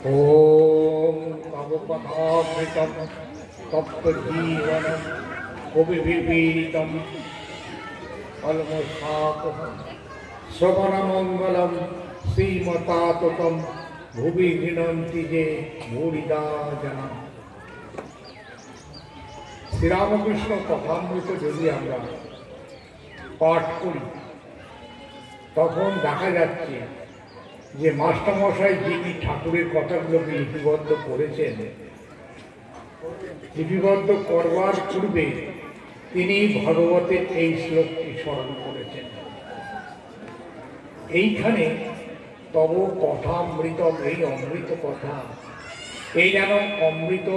ओम भगवतामृतम तप्तजीवनम कविभिरीडितम अलमसातम श्रवणमंगलम श्रीमताततम भुवि गृह्णन्ति जे भूरिदा जना। श्रीरामकृष्ण कथामृत यदि आमरा पाठ करी तखन देखा जाच्छे যে মাস্টারমশাই যিনি ঠাকুরের কথাগুলোকে লিপিবদ্ধ করেছেন, লিপিবদ্ধ করবার পূর্বে তিনি ভগবতের এই শ্লোকটি স্মরণ করেছেন। এইখানে তব কথামৃত, এই অমৃত কথা, এই যেন অমৃত,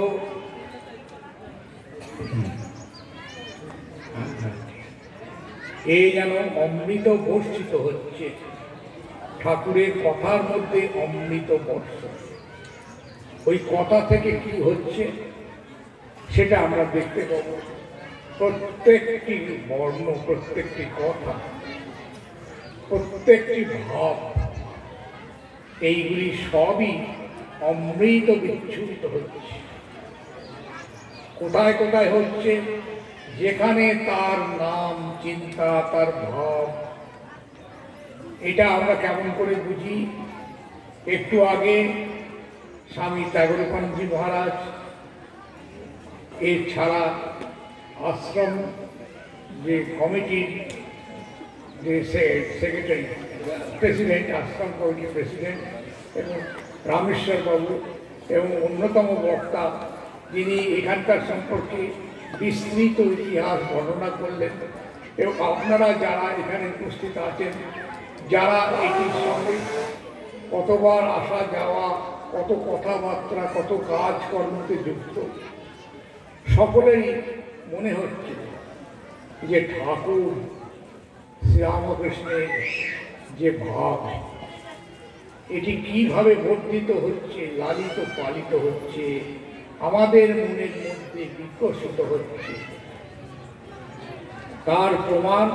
এই যেন অমৃত বর্ষিত হচ্ছে। ঠাকুরের কথার মধ্যে অমৃত বর্ষ, ওই কথা থেকে কি হচ্ছে সেটা আমরা দেখতে পাবো। প্রত্যেকটি বর্ণ, প্রত্যেকটি কথা, প্রত্যেকটি ভাব, এইগুলি সবই অমৃত বিচ্ছুরিত হচ্ছে। কোথায় কোথায় হচ্ছে? যেখানে তার নাম, চিন্তা, তার ভাব। এটা আমরা কেমন করে বুঝি? একটু আগে স্বামী ত্যাগরকান্তজি মহারাজ, এছাড়া আশ্রম যে কমিটির যে সেক্রেটারি, প্রেসিডেন্ট, আশ্রম কমিটির প্রেসিডেন্ট এবং রামেশ্বর বাবু এবং অন্যতম বক্তা, যিনি এখানকার সম্পর্কে বিস্তৃত ইতিহাস বর্ণনা করলেন। এবং আপনারা যারা এখানে উপস্থিত আছেন, যারা এটির সঙ্গে কতবার আসা যাওয়া, কত কথাবার্তা, কত কাজকর্মতে যুক্ত, সকলেরই মনে হচ্ছে যে ঠাকুর শ্রীরামকৃষ্ণের যে ভাব, এটি কিভাবে বর্ধিত হচ্ছে, লালিত পালিত হচ্ছে, আমাদের মনের মধ্যে বিকশিত হচ্ছে। তার প্রমাণ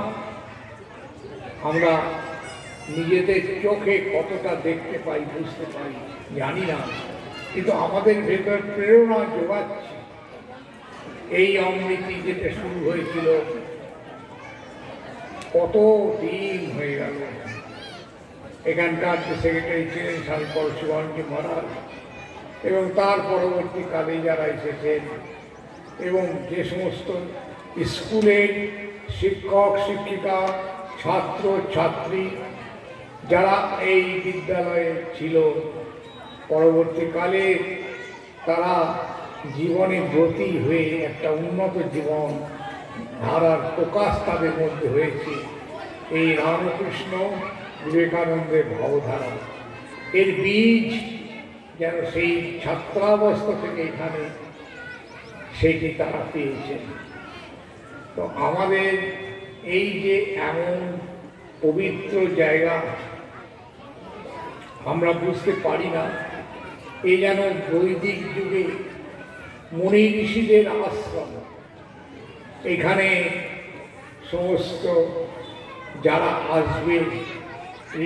আমরা নিজেদের চোখে কতটা দেখতে পাই, বুঝতে পাই জানি না, কিন্তু আমাদের ভেতর প্রেরণা যোগাচ্ছে। এই অমৃতি যেটা শুরু হয়েছিল কত দিন হয়ে গেল। এখানকার যে সেক্রেটারি ছিলেন স্বামী পরশুরামজি মহারাজ, এবং তার পরবর্তীকালে যারা এসেছেন, এবং যে সমস্ত স্কুলের শিক্ষক শিক্ষিকা, ছাত্র ছাত্রী যারা এই বিদ্যালয়ে ছিল, পরবর্তীকালে তারা জীবনে ব্রতী হয়ে একটা উন্নত জীবন ধারার প্রকাশ তাদের মধ্যে হয়েছে। এই রামকৃষ্ণ বিবেকানন্দের ভাবধারা, এর বীজ যেন সেই ছাত্রাবস্থা থেকে এখানে সেটি তারা পেয়েছেন। তো আমাদের এই যে এমন পবিত্র জায়গা আমরা বুঝতে পারি না, এই যেন বৈদিক যুগে মুনি ঋষিদের আশ্রম। এখানে সমস্ত যারা আসবে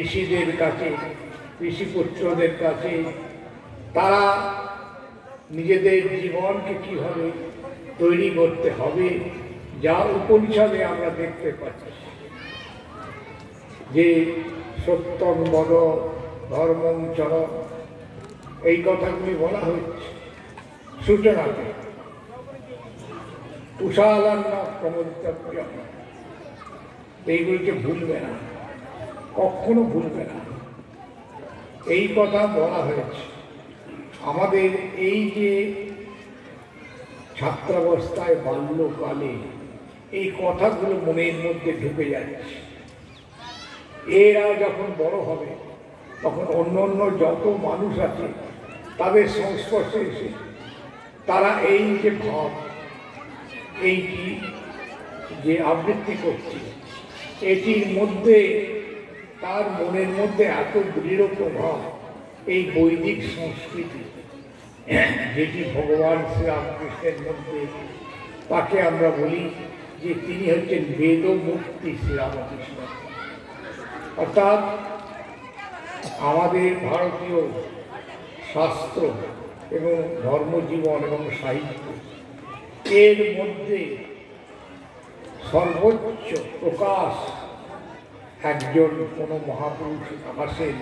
ঋষিদের কাছে, ঋষিপুত্রদের কাছে, তারা নিজেদের জীবনকে কীভাবে তৈরি করতে হবে, যা উপনিষদে আমরা দেখতে পাচ্ছি যে সত্যং বদ ধর্মং চর, এই কথাগুলি বলা হচ্ছে সূচনাতে। কুশালান্ন প্রমোদিতব্য, এইগুলিকে ভুলবে না, কখনো ভুলবে না, এই কথা বলা হয়েছে। আমাদের এই যে ছাত্রাবস্থায়, বাল্যকালে এই কথাগুলো মনের মধ্যে ঢুকে যাচ্ছে। এরা যখন বড় হবে তখন অন্য অন্য যত মানুষ আছে তাদের সংস্পর্শে এসে তারা এই যে ভাব, এইটি যে আবৃত্তি করছে, এটির মধ্যে তার মনের মধ্যে এত দৃঢ় প্রভাব, এই বৈদিক সংস্কৃতি যেটি ভগবান শ্রীরামকৃষ্ণের মধ্যে, তাকে আমরা বলি যে তিনি হচ্ছেন বেদমুক্তি শ্রীরামকৃষ্ণ। অর্থাৎ আমাদের ভারতীয় শাস্ত্র এবং ধর্মজীবন এবং সাহিত্য, এর মধ্যে সর্বোচ্চ প্রকাশ একজন কোনো মহাপুরুষ আসেন,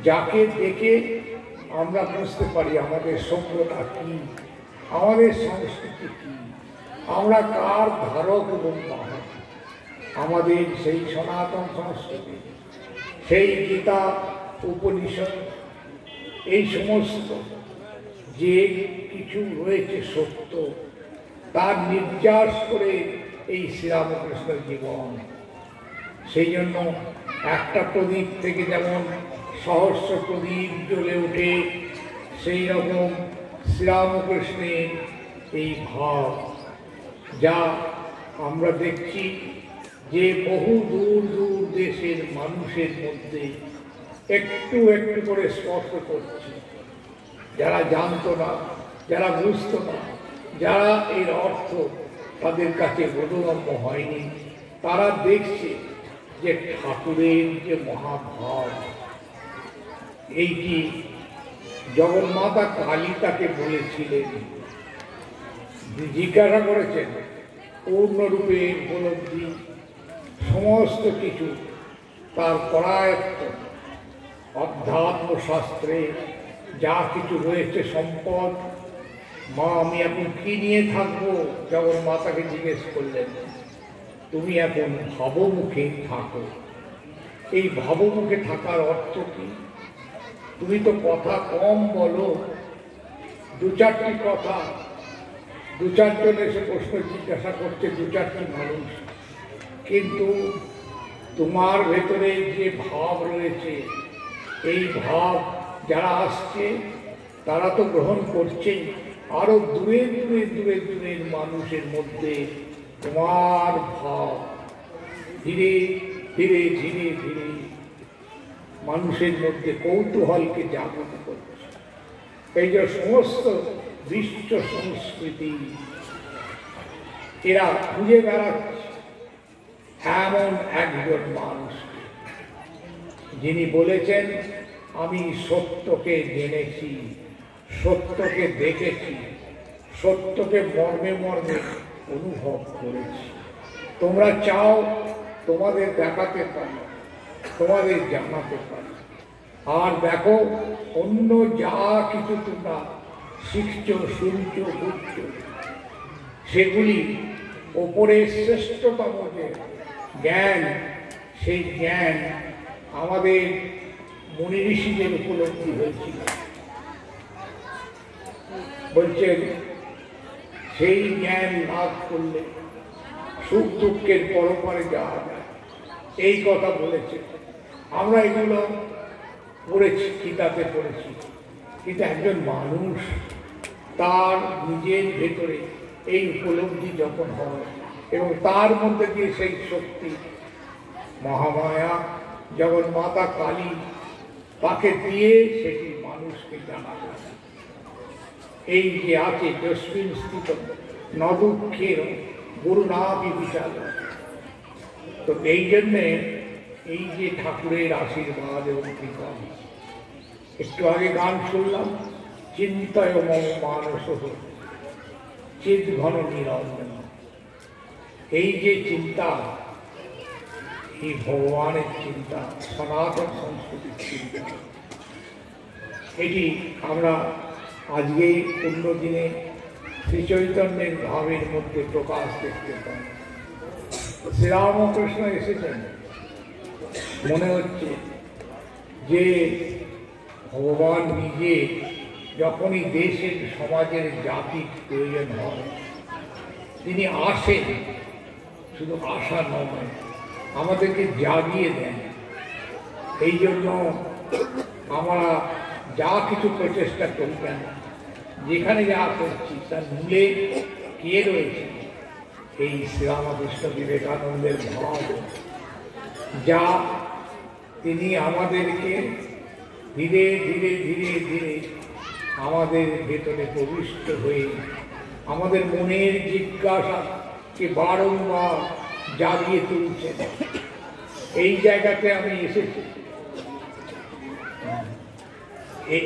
যাকে দেখে আমরা বুঝতে পারি আমাদের সভ্যতা কী, আমাদের সংস্কৃতি কী, আমরা কার ধারক এবং বাহক। আমাদের সেই সনাতন সংস্কৃতি, সেই গীতা উপনিষদ, এই সমস্ত যে কিছু রয়েছে সত্য, তার নির্যাস করে এই শ্রীরামকৃষ্ণের জীবন। সেই জন্য একটা প্রদীপ থেকে যেমন সহস্র প্রদীপ জ্বলে ওঠে, সেই রকম শ্রীরামকৃষ্ণের এই ভাব, যা আমরা দেখছি যে বহু দূর দূর দেশের মানুষের মধ্যে একটু একটু করে স্পর্শ করছে। যারা জানতো না, যারা বুঝতো না, যারা এর অর্থ তাদের কাছে বোধগম্য হয়নি, তারা দেখছে যে ঠাকুরের যে মহাভাব, এইটি জগন্মাতা কালী তাকে বলেছিলেন। জিজ্ঞাসা করেছেন পূর্ণরূপে উপলব্ধি, সমস্ত কিছু তার করায়ত্ত, অধ্যাত্ম শাস্ত্রে যা কিছু রয়েছে সম্পদ, মা আমি এখন কি নিয়ে থাকবো? জগন্মাতাকে জিজ্ঞেস করলেন, তুমি এখন ভাবমুখে থাকো। এই ভাবমুখে থাকার অর্থ কি? তুমি তো কথা কম বলো, দু চারটি কথা, দু চারজন এসে প্রশ্ন জিজ্ঞাসা করছে, দু চারটি মানুষ, কিন্তু তোমার ভেতরে যে ভাব রয়েছে, এই ভাব যারা আসছে তারা তো গ্রহণ করছে, আরো দূরে দূরে দূরে দূরের মানুষের মধ্যে তোমার ভাব ধীরে ধীরে ধীরে ধীরে মানুষের মধ্যে কৌতূহলকে জাগ্রত করছে। এই যে সমস্ত বিশ্ব সংস্কৃতি এরা খুঁজে বেড়াচ্ছে এমন একজন মানুষ, যিনি বলেছেন আমি সত্যকে জেনেছি, সত্যকে দেখেছি, সত্যকে মর্মে মর্মে অনুভব করেছি। তোমরা চাও তোমাদের দেখাতে পারি, তোমাদের জানাতে পারি। আর দেখো অন্য যা কিছু তোমরা শিখছো, শুনছো, বুঝছো, সেগুলি ওপরের শ্রেষ্ঠতম যে জ্ঞান, সেই জ্ঞান আমাদের মুনি ঋষিদের উপলব্ধি হয়েছিল। বলছেন সেই জ্ঞান লাভ করলে সুখ দুঃখের পরপারে যাওয়া যায়, এই কথা বলেছে। আমরা এগুলো পড়েছি, কিতাবে পড়েছি, কিন্তু একজন মানুষ তার নিজের ভেতরে এই উপলব্ধি যখন হয় এবং তার মধ্যে দিয়ে সেই শক্তি মহামায়া জগন্মাতা কালী তাকে দিয়ে সেটি মানুষকে জানা যায়। এই যে আছে যস্মিন স্থিত ন দুঃখের গুরুনাভি বিচার, তো এই জন্যে এই যে ঠাকুরের আশীর্বাদ এবং কৃপা। একটু আগে গান শুনলাম, চিন্তায় মম মানস চিৎ ঘন নিরঞ্জন। এই যে চিন্তা, এই ভগবানের চিন্তা, সনাতন সংস্কৃতির চিন্তা, এটি আমরা আজকে পূর্ণ দিনে শ্রী চৈতন্যের ভাবের মধ্যে প্রকাশ দেখতে পাই। শ্রীরামকৃষ্ণ এসেছেন, মনে হচ্ছে যে ভগবান নিজে যখনই দেশের সমাজের জাতির প্রয়োজন হয় তিনি আসেন, শুধু আসা নয়, আমাদেরকে জাগিয়ে দেন। এই জন্য আমরা যা কিছু প্রচেষ্টা করি কেন, যেখানে যা করছি তার মূলে কে রয়েছে? এই শ্রীরামকৃষ্ণ বিবেকানন্দের ভাব, যা তিনি আমাদেরকে ধীরে ধীরে ধীরে ধীরে আমাদের ভেতরে প্রবিষ্ট হয়ে আমাদের মনের জিজ্ঞাসাকে বারংবার জাগিয়ে তুলছেন। এই জায়গাতে আমি এসেছি,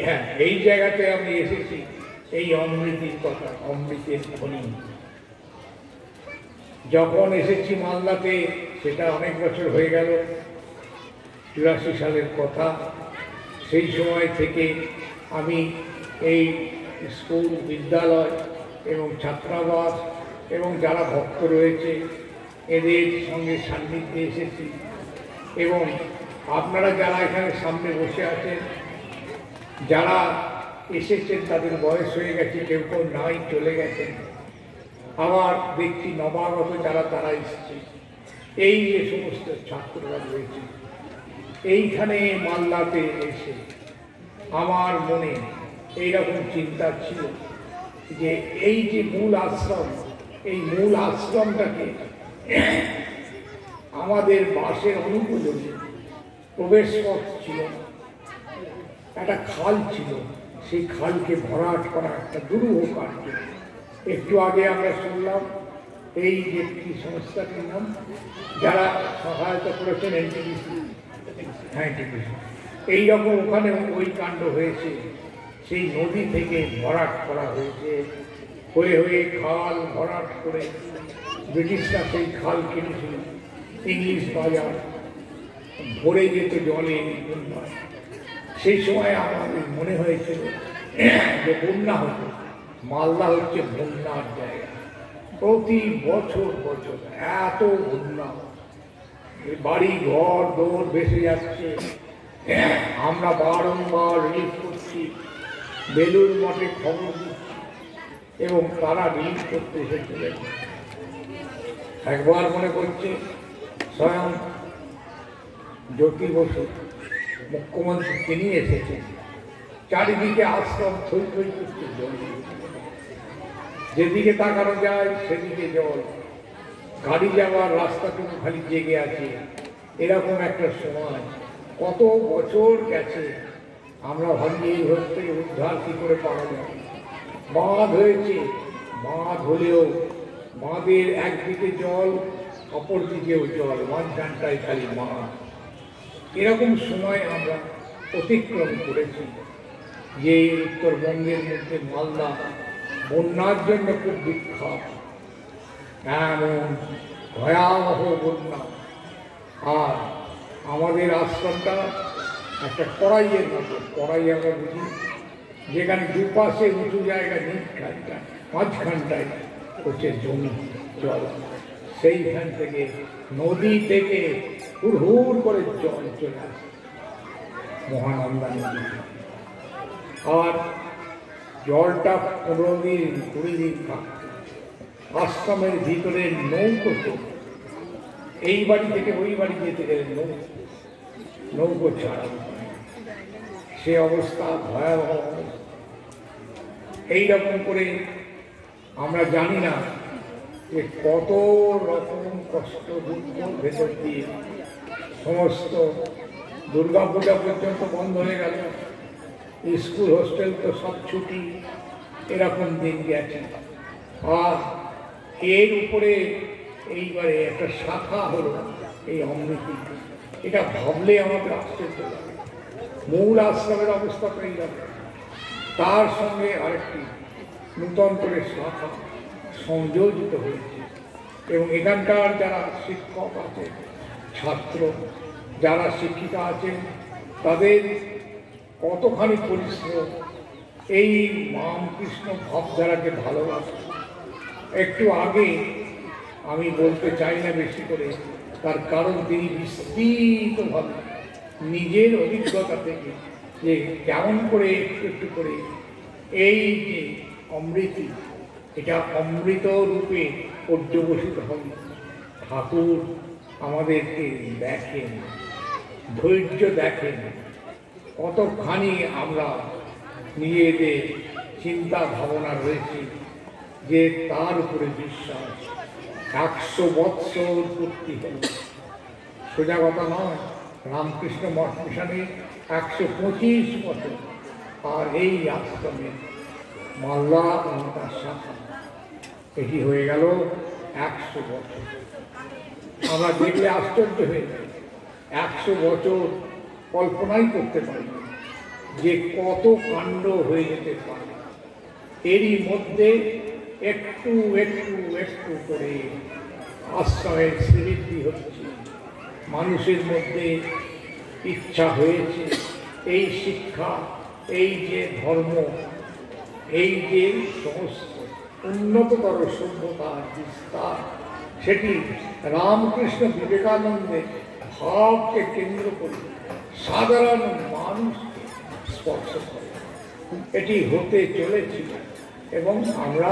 হ্যাঁ, এই জায়গাতে আমি এসেছি এই অমৃতির কথা, অমৃতের খনি। যখন এসেছি মালদাতে, সেটা অনেক বছর হয়ে গেল, 84 সালের কথা। সেই সময় থেকে আমি এই স্কুল, বিদ্যালয় এবং ছাত্রাবাস এবং যারা ভক্ত রয়েছে এদের সঙ্গে সান্নিধ্যে এসেছি। এবং আপনারা যারা এখানে সামনে বসে আছেন, যারা এসেছেন তাদের বয়স হয়ে গেছে, কেউ কেউ নাই, চলে গেছেন। আবার দেখছি নবাগত যারা, তারা এসেছে। এই যে সমস্ত ছাত্ররা রয়েছে এইখানে মালদাতে এসে আমার মনে এইরকম চিন্তা ছিল যে এই যে মূল আশ্রম, এই মূল আশ্রমটাকে আমাদের বাসের অনুকূলে প্রবেশ পথ ছিল, একটা খাল ছিল, সেই খালকে ভরাট করা একটা দুরূহ কার্য। একটু আগে আমরা শুনলাম এই যে কি সংস্থাটির নাম, যারা সহায়তা করেছেন, এনটিপিসি, হ্যাঁ এনটিপিসি, এইরকম ওখানে ওই কাণ্ড হয়েছে। সেই নদী থেকে ভরাট করা হয়েছে, হয়ে হয়ে খাল ভরাট করে ব্রিটিশরা সেই খাল কেটেছিল। ইংলিশ বাজার ভরে যেত জলে বন্যায়। সেই সময় আমাদের মনে হয়েছিল যে বন্যা হতো, মালদা হচ্ছে বন্যার জায়গা। প্রতি বছর বছর এত বন্যা, বাড়ি ঘর দৌড় ভেসে যাচ্ছে। আমরা বারংবার রিলিফ করছি, বেলুর মঠে খবর দিচ্ছি এবং তারা রিলিফ করতে এসেছিলেন। একবার মনে করছে স্বয়ং জ্যোতি বসু মুখ্যমন্ত্রী, তিনি এসেছেন। চারিদিকে আশ্রম থই থই করছে জল, যেদিকে তাকানো যায় সেদিকে জল, গাড়ি যাওয়ার রাস্তাটুকু খালি জেগে আছে। এরকম একটা সময় কত বছর গেছে, আমরা ভাবি এই হচ্ছে উদ্ধার কি করে পাওয়া যায়। বাঁধ হয়েছে, বাঁধ হলেও বাঁধের একদিকে জল, অপর দিকেও জল, মাঝখানটায় খালি বাঁধ। এরকম সময় আমরা অতিক্রম করেছি যে উত্তরবঙ্গের মধ্যে মালদা বন্যার জন্য খুব বিখ্যাত। এমন ভয়াবহ বন্যা। আর আমাদের আশ্রমটা একটা কড়াইয়ের মতো, কড়াই আমরা বুঝি, যেখানে দুপাশে উঁচু জায়গা, নিচখানটা মাঝখানটায় হচ্ছে জমি জল। সেইখান থেকে নদী থেকে হুড় করে জল চলে আসে মহানন্দা নদী। আর জলটা 15 দিন 20 দিন থাকতো। আশ্রমের ভিতরে নৌকো চলতো, এই বাড়ি থেকে ওই বাড়ি যেতে গেলে নৌকো ছাড়া, সে অবস্থা ভয়াবহ। এইরকম করে আমরা জানি না যে কত রকম কষ্ট দুঃখ ভেতর দিয়ে সমস্ত দুর্গাপূজা পর্যন্ত বন্ধ হয়ে গেল, স্কুল হোস্টেল তো সব ছুটি, এরকম দিন গেছে। আর এর উপরে এইবারে একটা শাখা হলো এই অমৃতি। এটা ভাবলে আমাদের আশ্চর্য লাগে। মূল আশ্রমের অবস্থা তো এইরকম, তার সঙ্গে আরেকটি নূতন করে শাখা সংযোজিত হয়েছে। এবং এখানকার যারা শিক্ষক আছে, ছাত্র যারা শিক্ষিকা আছেন, তাদের কতখানি পরিশ্রম এই রামকৃষ্ণ ভাবধারাকে ভালোবাসে। একটু আগে আমি বলতে চাই না বেশি করে, তার কারণ তিনি বিস্তৃতভাবে নিজের অভিজ্ঞতা থেকে যে কেমন করে একটু একটু করে এই যে অমৃতি, এটা অমৃত রূপে পর্যবসিত হবে। ঠাকুর আমাদেরকে দেখেন, ধৈর্য দেখেন, কতখানি আমরা নিজেদের চিন্তা ভাবনা রয়েছে যে তার উপরে বিশ্বাস। 100 বৎসর পূর্তি হল, সোজা কথা নয়। রামকৃষ্ণ মঠ মিশনে 125 বছর, আর এই আশ্রমে মালদা তার শাখা, এটি হয়ে গেল 100 বছর। আমরা দেখলে আশ্চর্য হয়ে যাই, 100 বছর কল্পনাই করতে পারি না। যে কত কাণ্ড হয়ে যেতে পারে। এরই মধ্যে একটু একটু একটু করে আশ্রয়ের শ্রীবৃদ্ধি হচ্ছে, মানুষের মধ্যে ইচ্ছা হয়েছে এই শিক্ষা, এই যে ধর্ম, এই যে সমস্ত উন্নততর সভ্যতার বিস্তার, সেটি রামকৃষ্ণ বিবেকানন্দের ভাবকে কেন্দ্র করে সাধারণ মানুষকে স্পর্শ করে। এটি হতে চলেছিল এবং আমরা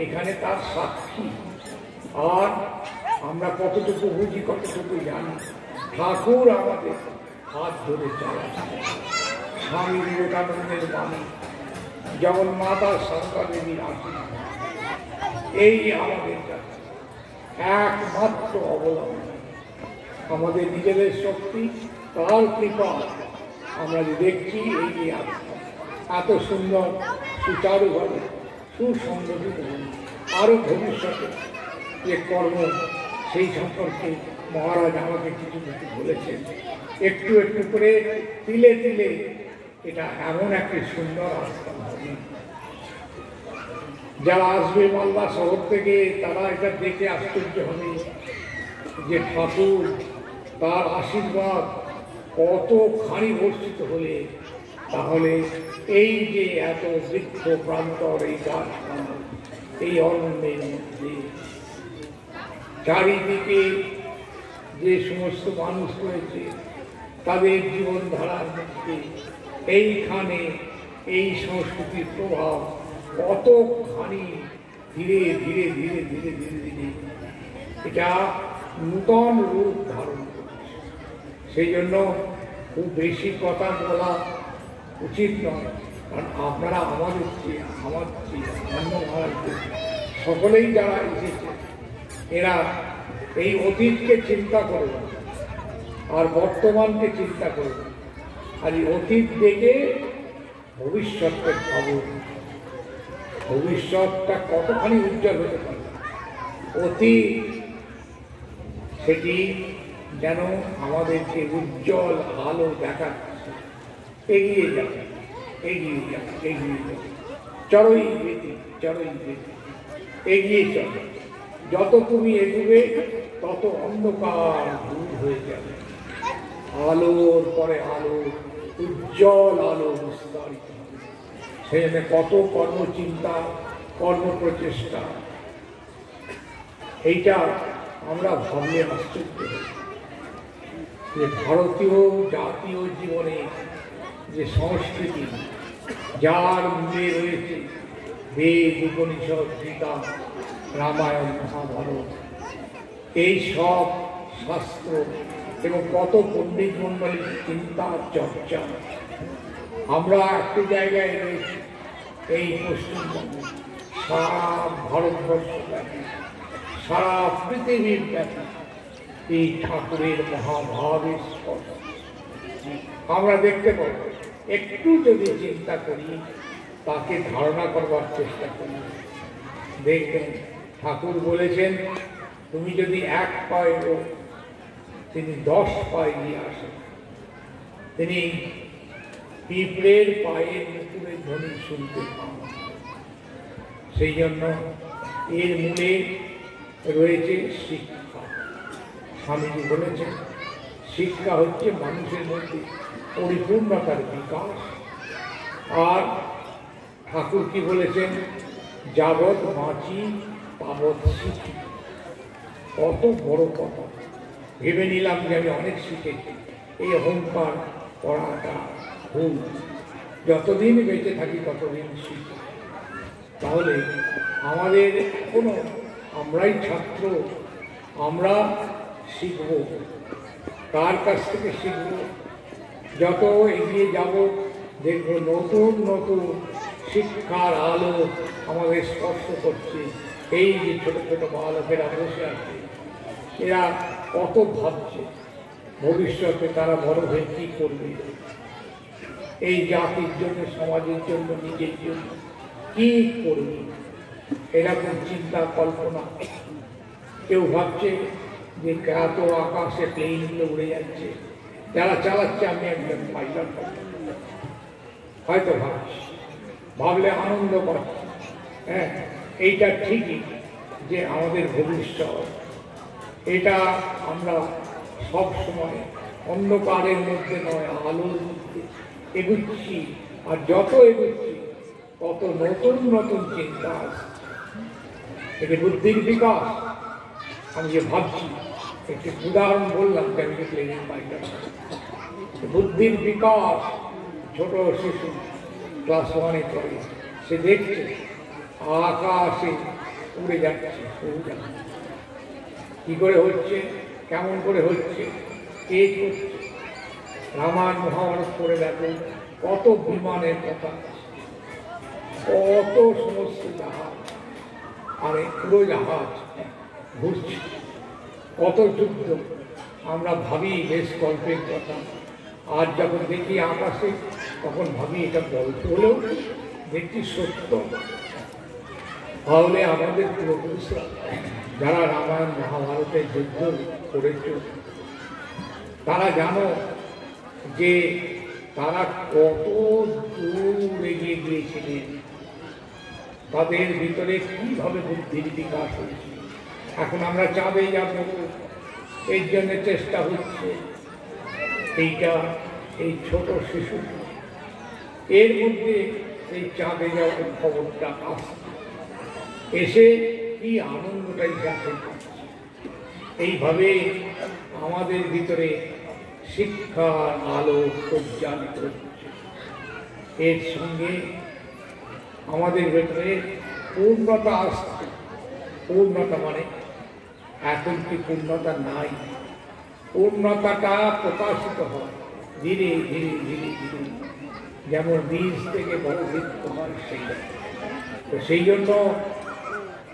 এখানে তার সাক্ষী। আর আমরা কতটুকু বুঝি, কতটুকু জানি, ঠাকুর আমাদের হাত ধরে চালাচ্ছে। স্বামী বিবেকানন্দের বাণী, জগন্মাতা সারদা দেবীর আশীর্বাদ, এই আমাদের কাছে একমাত্র অবলম্বন। আমাদের নিজেদের শক্তি, তার কৃপা আমরা যে দেখছি এই যে এত সুন্দর সুচারুভাবে সুসংগঠিত আরও ভবিষ্যতে যে কর্ম, সেই সম্পর্কে মহারাজ আমাকে কিছু কিছু বলেছেন। একটু একটু করে তিলে তিলে এটা এমন একটি সুন্দর আশ্রম হবে। যারা আসবে মালদা শহর থেকে তারা এটা দেখে আশ্চর্য হবে যে ঠাকুর তার আশীর্বাদ কতখানি বর্ষিত হলে তাহলে এই যে এত বৃক্ষ প্রান্তর, এই গাছপালা, এই অরণ্যের মধ্যে চারিদিকে যে সমস্ত মানুষ রয়েছে তাদের জীবনধারার মধ্যে এইখানে এই সংস্কৃতির প্রভাব কতখানি ধীরে ধীরে ধীরে ধীরে ধীরে ধীরে এটা নূতন রূপ ধারণ করছে। সেই জন্য খুব বেশি কথা বলা উচিত নয়, কারণ আপনারা আমাদের অন্য মহারাজদের সকলেই যারা এসেছে এরা এই অতীতকে চিন্তা করবে আর বর্তমানকে চিন্তা করবে, আর এই অতীত দেখে ভবিষ্যৎকে ভাবুন। ভবিষ্যৎটা কতখানি উজ্জ্বল হতে পারে। অতীত সেটি যেন আমাদেরকে উজ্জ্বল আলো দেখাচ্ছে, এগিয়ে যাবে এগিয়ে যাবে এগিয়ে যাবে, চড়ই বেতি চড়ই বেতি এগিয়ে চলে। যত তুমি এগোবে তত অন্ধকার দূর হয়ে যাবে, আলোর পরে আলো, উজ্জ্বল আলো বিস্তারিত হবে। সেখানে কত কর্মচিন্তা, কর্মপ্রচেষ্টা, এইটা আমরা ভাবলে আশ্চর্য হই যে ভারতীয় জাতীয় জীবনে যে সংস্কৃতি, যার মূলে রয়েছে বেদ, উপনিষদ, গীতা, রামায়ণ, মহাভারত, এই সব শাস্ত্র এবং কত পণ্ডিত মণ্ডলীর চিন্তা চর্চা, আমরা একটি জায়গায় রয়েছি এই পশ্চিমবঙ্গে, সারা ভারতবর্ষ ব্যাপী, সারা পৃথিবীর ব্যাপী এই ঠাকুরের মহাভাবের স্পর্শ আমরা দেখতে পাব। একটু যদি চিন্তা করি, তাকে ধারণা করবার চেষ্টা করি, দেখবেন ঠাকুর বলেছেন তুমি যদি এক পায়ে তিনি 10 পায়ে নিয়ে আসেন। তিনি পিঁপড়ের পায়ের মুকুরের ধ্বনি শুনতে পান। সেই জন্য এর মূলে রয়েছে শিক্ষা। স্বামীজি বলেছেন শিক্ষা হচ্ছে মানুষের মধ্যে পরিপূর্ণতার বিকাশ। আর ঠাকুর কি বলেছেন, যাবৎ বাঁচি তাবৎ শিখি। কত বড় কথা। ভেবে নিলাম যে আমি অনেক শিখেছি, এই অহংকার করাটা ভুল। যতদিন বেঁচে থাকি ততদিন শিখি। তাহলে আমাদের এখনো আমরাই ছাত্র, আমরা শিখব। কার কাছ থেকে শিখব? যত এগিয়ে যাব দেখব নতুন নতুন শিক্ষার আলো আমাদের স্পর্শ করছে। এই যে ছোট ছোট বালকেরা বসে আছে, এরা কত ভাবছে ভবিষ্যতে তারা বড় হয়ে কী করবে, এই জাতির জন্য, সমাজের জন্য, নিজের জন্য কী করবে, এরকম চিন্তা কল্পনা। কেউ ভাবছে যে এত আকাশে প্লেনগুলো উড়ে যাচ্ছে, যারা চালাচ্ছে আমি একজন পাইলট, হয়তো ভাবছি, ভাবলে আনন্দ পাচ্ছি। হ্যাঁ, এইটা ঠিকই যে আমাদের ভবিষ্যৎ, এটা আমরা সব সময় অন্ধকারের মধ্যে নয়, আলোর মধ্যে এগুচ্ছি। আর যত এগুচ্ছি তত নতুন নতুন চিন্তা আসছে। এটা বুদ্ধির বিকাশ। আমি যে ভাবছি, একটি উদাহরণ বললাম, বুদ্ধির বিকাশ। ছোট শিশু ক্লাস 1-এ পড়ে, সে দেখছে আকাশে উড়ে যাচ্ছে, কি করে হচ্ছে, কেমন করে হচ্ছে, কে করছে। রামায়ণ মহাভারত করে দেখো, কত বিমানের কথা, কত সমস্ত জাহাজ, আর পুরো জাহাজ ঘুরছে, কত যুদ্ধ। আমরা ভাবি বেশ গল্পের কথা, আর যখন দেখি আকাশে তখন ভাবি এটা গল্প হলেও দেখি সত্য। তাহলে আমাদের পূর্বপুরুষরা যারা রামায়ণ মহাভারতের যুদ্ধ করেছ, তারা জানো যে তারা কত দূর এগিয়ে গিয়েছিলেন, তাদের ভিতরে কিভাবে বুদ্ধির বিকাশ হয়েছে। এখন আমরা চাঁদে যাব, এর জন্য চেষ্টা হচ্ছে। এইটা এই ছোট শিশু, এর মধ্যে এই চাঁদে যাওয়ার খবরটা আসছে, এসে কি আনন্দটাই যাচ্ছে। এইভাবে আমাদের ভিতরে শিক্ষার আলো প্রজ্বালিত হচ্ছে। এর সঙ্গে আমাদের ভেতরে পূর্ণতা আসছে। পূর্ণতা মানে এখন কি পূর্ণতা নাই, পূর্ণতাটা প্রকাশিত হয় ধীরে ধীরে ধীরে ধীরে, যেমন বীজ থেকে বড় বৃক্ষ হয় সেইটা। তো সেই জন্য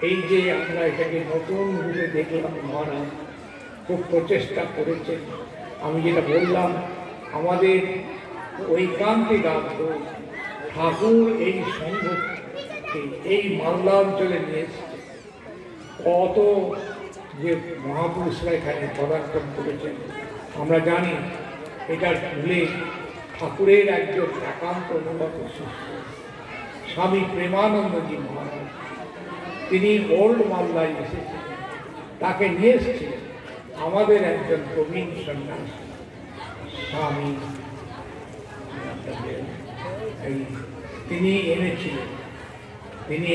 এই যে আমরা এটাকে নতুন রূপে দেখলাম, মহারাজ খুব প্রচেষ্টা করেছেন। আমি যেটা বললাম, আমাদের ঐকান্তিক আগ্রহ, ঠাকুর এই সংঘকে এই মালদা অঞ্চলে নিয়ে এসছে। কত যে মহাপুরুষরা এখানে পদার্পণ করেছেন আমরা জানি। এটার মূলে ঠাকুরের একজন একান্ত অনুগত শিষ্য স্বামী প্রেমানন্দজি মহারাজ, তিনি ওল্ড মালদায় এসেছেন। তাকে নিয়ে এসেছে আমাদের একজন প্রবীণ সন্ন্যাসী স্বামী, তিনি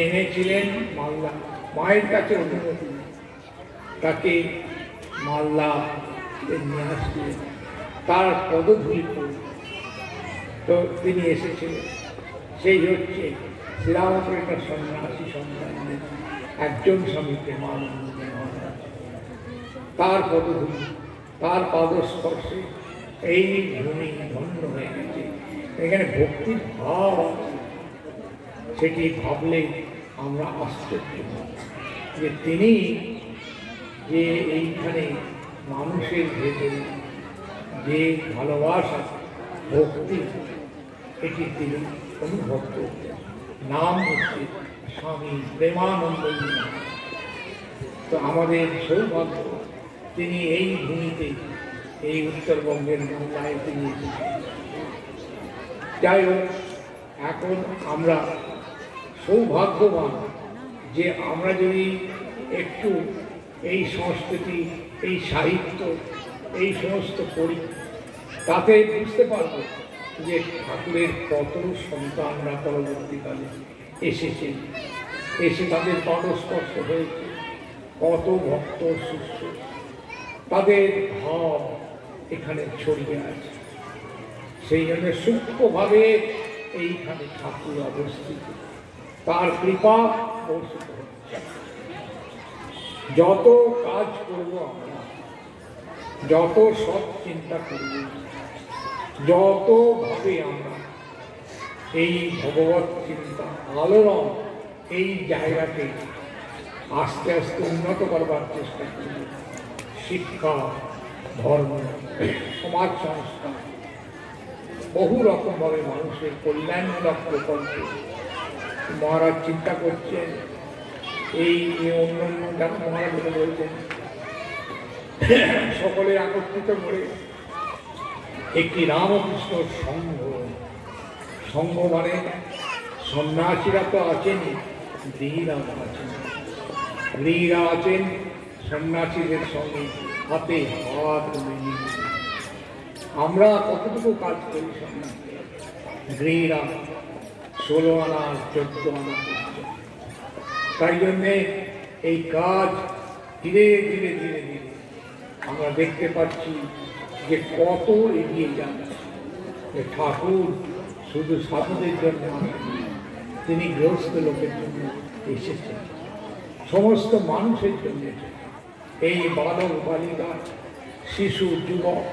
এনেছিলেন মালদা। মায়ের কাছে অনুমতি তাকে মালদা নিয়ে আসছিলেন, তার পদধূলি তো তিনি এসেছিলেন। সেই হচ্ছে শ্রীরামকৃষ্ণ সন্ন্যাসী সন্তানের একজন স্বামী প্রেমানন্দ মহারাজ। তার পদধূলি, তার পাদস্পর্শে এই ভূমি ধন্য হয়ে গেছে। এখানে ভক্তির ভাব আছে, সেটি ভাবলে আমরা আশ্চর্য যে তিনি যে এইখানে মানুষের ভেতরে যে ভালোবাসা, ভক্তি, এটি তিনি অনুভব করতেন। নাম হচ্ছে স্বামী প্রেমানন্দ। তো আমাদের সৌভাগ্য, তিনি এই ভূমিতে, এই উত্তরবঙ্গের বাংলায় তিনি এসেছেন। যাই হোক, এখন আমরা সৌভাগ্যবান যে আমরা যদি একটু এই সংস্কৃতি, এই সাহিত্য, এই সমস্ত পড়ি, তাতে বুঝতে পারবো যে ঠাকুরের কত সন্তানরা পরবর্তীকালে এসেছেন, এসে তাদের পদস্পর্শ হয়েছে, কত ভক্ত শিষ্য, তাদের ভাব এখানে ছড়িয়ে আছে। সেই জন্য সূক্ষ্মভাবে এইখানে ঠাকুর অবস্থিত, তার কৃপা বর্ষিত হচ্ছে। যত কাজ করব আমরা, যত সৎ চিন্তা করব, যতভাবে আমরা এই ভগবত চিন্তা আলোড়ন এই জায়গাকে আস্তে আস্তে উন্নত করবার চেষ্টা করব। শিক্ষা, ধর্ম, সমাজ সংস্কার, বহু রকমভাবে মানুষের কল্যাণমূলক প্রকল্প মহারাজ চিন্তা করছেন। এই অন্য অন্য যারা মহারাজ বলছেন, সকলে একত্রিত করে একটি রামকৃষ্ণ সংঘ সঙ্গ মানে সন্ন্যাসীরা তো আছেনই, গৃহীরা আছেন। গৃহীরা আছেন সন্ন্যাসীদের সঙ্গে হাতে হাত মিলিয়ে। আমরা কতটুকু কাজ করি সন্ন্যাসী? গৃহীরা 16 আনা 14 আনা করছে। তাই জন্যে এই কাজ ধীরে ধীরে ধীরে ধীরে আমরা দেখতে পাচ্ছি যে কত এগিয়ে যাচ্ছে। ঠাকুর শুধু সাধুদের জন্য আসেন, তিনি গৃহস্থ লোকের জন্য এসেছেন, সমস্ত মানুষের জন্য এসেছেন। এই বালক বালিকা শিশু যুবক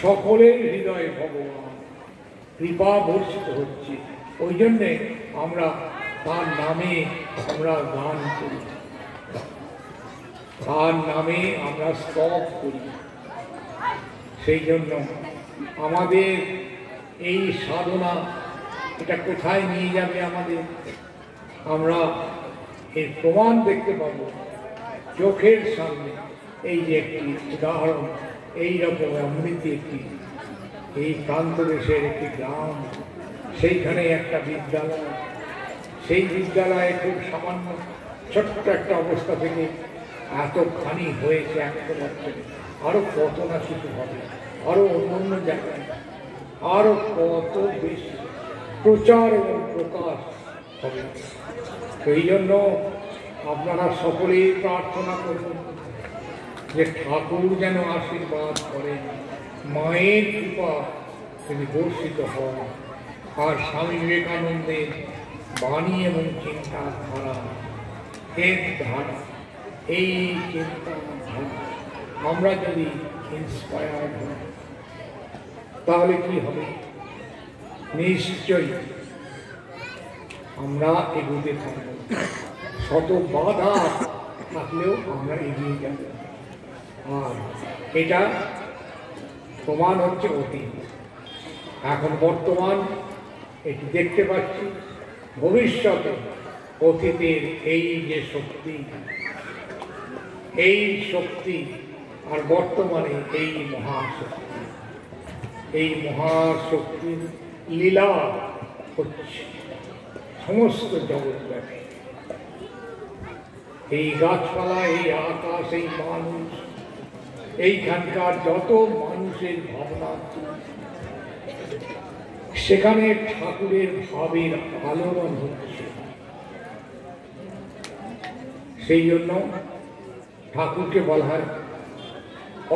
সকলের হৃদয়ে ভগবান কৃপা বর্ষিত হচ্ছে। ওই জন্যে আমরা তার নামে আমরা গান করি, তার নামে আমরা স্তব করি। সেই জন্য আমাদের এই সাধনা এটা কোথায় নিয়ে যাবে আমাদের, আমরা এর প্রমাণ দেখতে পাবো চোখের সামনে। এই যে একটি উদাহরণ, এইরকম অমৃতি একটি এই প্রান্ত দেশের একটি গ্রাম, সেইখানে একটা বিদ্যালয়, সেই বিদ্যালয়ে খুব সামান্য ছোট্ট একটা অবস্থা থেকে এতখানি হয়েছে 100 বছরে। আরো কত না কিছু হবে, আরো অন্য জায়গায় আরো কত বেশি প্রচার এবং প্রকাশ হবে। সেই জন্য আপনারা সকলেই প্রার্থনা করুন যে ঠাকুর যেন আশীর্বাদ করেন, মায়ের কৃপা তিনি বর্ষিত হন। আর স্বামী বিবেকানন্দের বাণী এবং চিন্তাধারা, এর ধারা, এই চিন্তাধারা আমরা যদি ইন্সপায়ার হই তাহলে কি হবে? নিশ্চয়ই আমরা এগোতে থাকব। শত বাধা থাকলেও আমরা এগিয়ে যাব। আর এটা প্রমাণ হচ্ছে অতীত। এখন বর্তমান এটি দেখতে পাচ্ছি, ভবিষ্যতে অতীতের এই যে শক্তি, এই শক্তি আর বর্তমানে এই মহাশক্তি, এই মহাশক্তির লীলা হচ্ছে সমস্ত জগৎব্যাপী। এই গাছপালা, এই আকাশ, এই মানুষ, এইখানকার যত মানুষের ভাবনা, সেখানে ঠাকুরের ভাবের আলোড়ন হচ্ছে। সেই জন্য ঠাকুরকে বলা হয়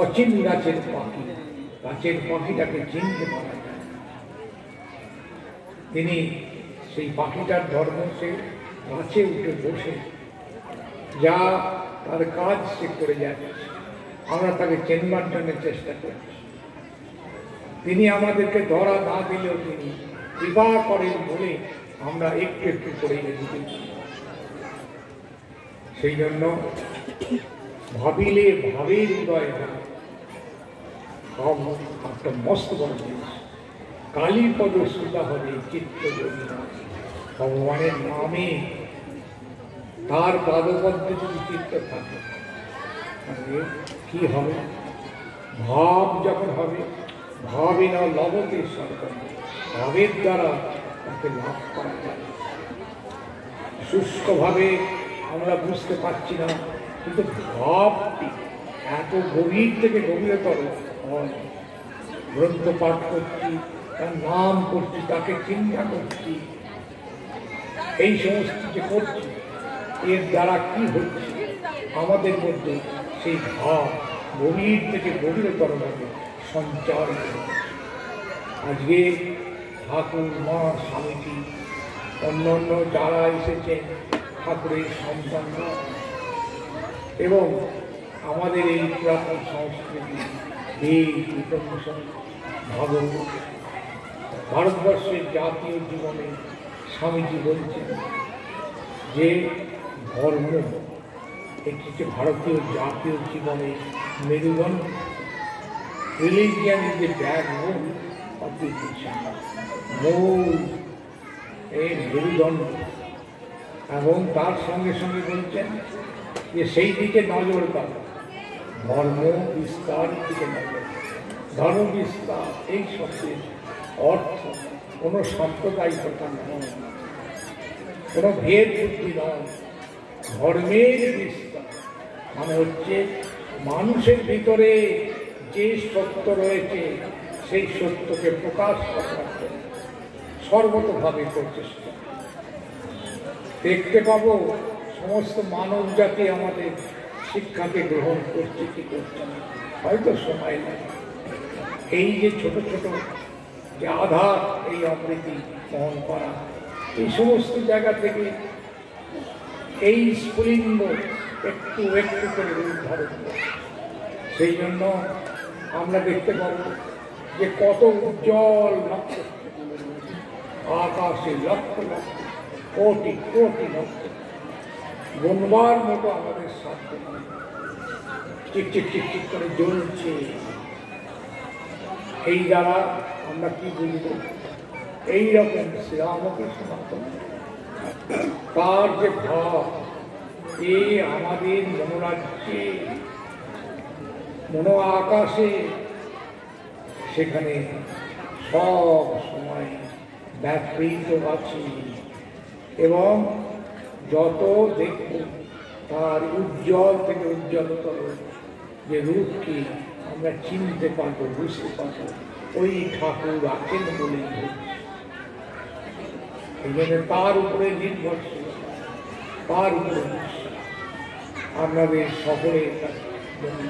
অচিন গাছের পাখি। গাছের পাখিটাকে চিনতে পারা যায়। তিনি সেই পাখিটার ধর্ম, সে গাছে উঠে বসে যা তার কাজ সে করে যাচ্ছে, আমরা তাকে চেনবার জন্য চেষ্টা করছি। তিনি আমাদেরকে ধরা না দিলেও তিনি কৃপা করেন বলে আমরা একটু একটু করে এগিয়ে। সেই জন্য ভাবিলে ভাবের উদয় হয়, সব একটা মস্ত বড় জিনিস। কালীপদ সুতা হবে চিত্ত যদি ভগবানের নামে, তার পাদপদ্মে যদি চিত্ত থাকে তাহলে কি হবে? ভাব যখন হবে, ভাবে না লবতে সরকার, ভাবের দ্বারা তাকে লাভ করা যায়। শুষ্কভাবে আমরা বুঝতে পারছি না, কিন্তু ভাবটি এত গভীর থেকে গভীরতর হয়। গ্রন্থ পাঠ করছি, তার নাম করছি, তাকে চিন্তা করছি, এই সমস্ত যে করছি, এর দ্বারা কি হচ্ছে আমাদের মধ্যে সেই ভাব গভীর থেকে গভীরতর ভাবে সঞ্চার হচ্ছে। আজকে ঠাকুর, মা, স্বামীজি, অন্য অন্য যারা এসেছেন ঠাকুরের সন্তানরা, এবং আমাদের এই পুরাতন সংস্কৃতি, বেদ, উপনিষদ, ভাগবত, ভারতবর্ষের জাতীয় জীবনে স্বামীজি বলছেন যে ধর্ম এটি হচ্ছে ভারতীয় জাতীয় জীবনে মেরুদণ্ড। Religion is the backbone of the nation, মূল এই মেরুদণ্ড। এবং তার সঙ্গে সঙ্গে বলছেন যে সেই দিকে নজর দাও, ধর্ম বিস্তার দিকে নজর। ধর্ম বিস্তার এই শব্দের অর্থ কোনো সাম্প্রদায়িকতা নয়, কোনো ভেদ বুদ্ধি নয়, ধর্মের বিস্তার মানে হচ্ছে মানুষের ভিতরে যে সত্য রয়েছে সেই সত্যকে প্রকাশ করার জন্য সর্বতভাবে প্রচেষ্টা। দেখতে পাবো সমস্ত মানব জাতি আমাদের শিক্ষাকে গ্রহণ করছে কি করছে না, হয়তো সময় লাগে। এই যে ছোট ছোট যে আধার, এই অমৃতি বহন করা, এই সমস্ত জায়গা থেকে এই স্ফুলিঙ্গ একটু একটু করে রূপ ধারণ করে। সেই জন্য আমরা দেখতে পাবো যে কত উজ্জ্বল নক্ষত্র আকাশে লক্ষ লক্ষ কোটি কোটি নক্ষত্র বনবার মতো আমাদের সাথে চিকচিক চিকচিক করে জ্বলছে। এই দ্বারা আমরা কি বুঝব? এইরকম শ্রীরামকৃষ্ণ তার যে ভাব, এ আমাদের মনোরাজ্যে মনো আকাশে সেখানে সব সময় ব্যাপৃত আছে এবং যত দেখব তার উজ্জ্বল থেকে উজ্জ্বলতর যে রূপকে আমরা চিনতে পারবো, বুঝতে পারবো ওই ঠাকুর আছেন বলেই এই জন্য তার উপরে নির্ভরশীল, তার উপরে আপনাদের সকলের জন্য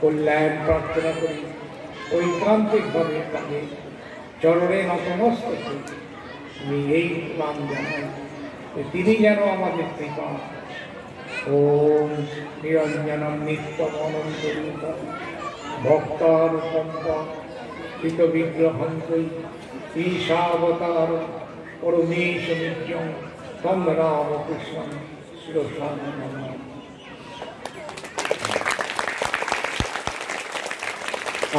কল্যাণ প্রার্থনা করি। ঐকান্তিকভাবে তাকে চরণে নতমস্তক করি। আমি এই নাম জানাই তিনি যেন আমাদের কৃপা। ওম নিরঞ্জনম নিত্যম অনন্ত রূপম ভক্তানুকম্পা কৃত বিগ্রহন্তৈ ঈশাবতার পরমেশ নিত্যং তম রামকৃষ্ণং শিরসা নমামি।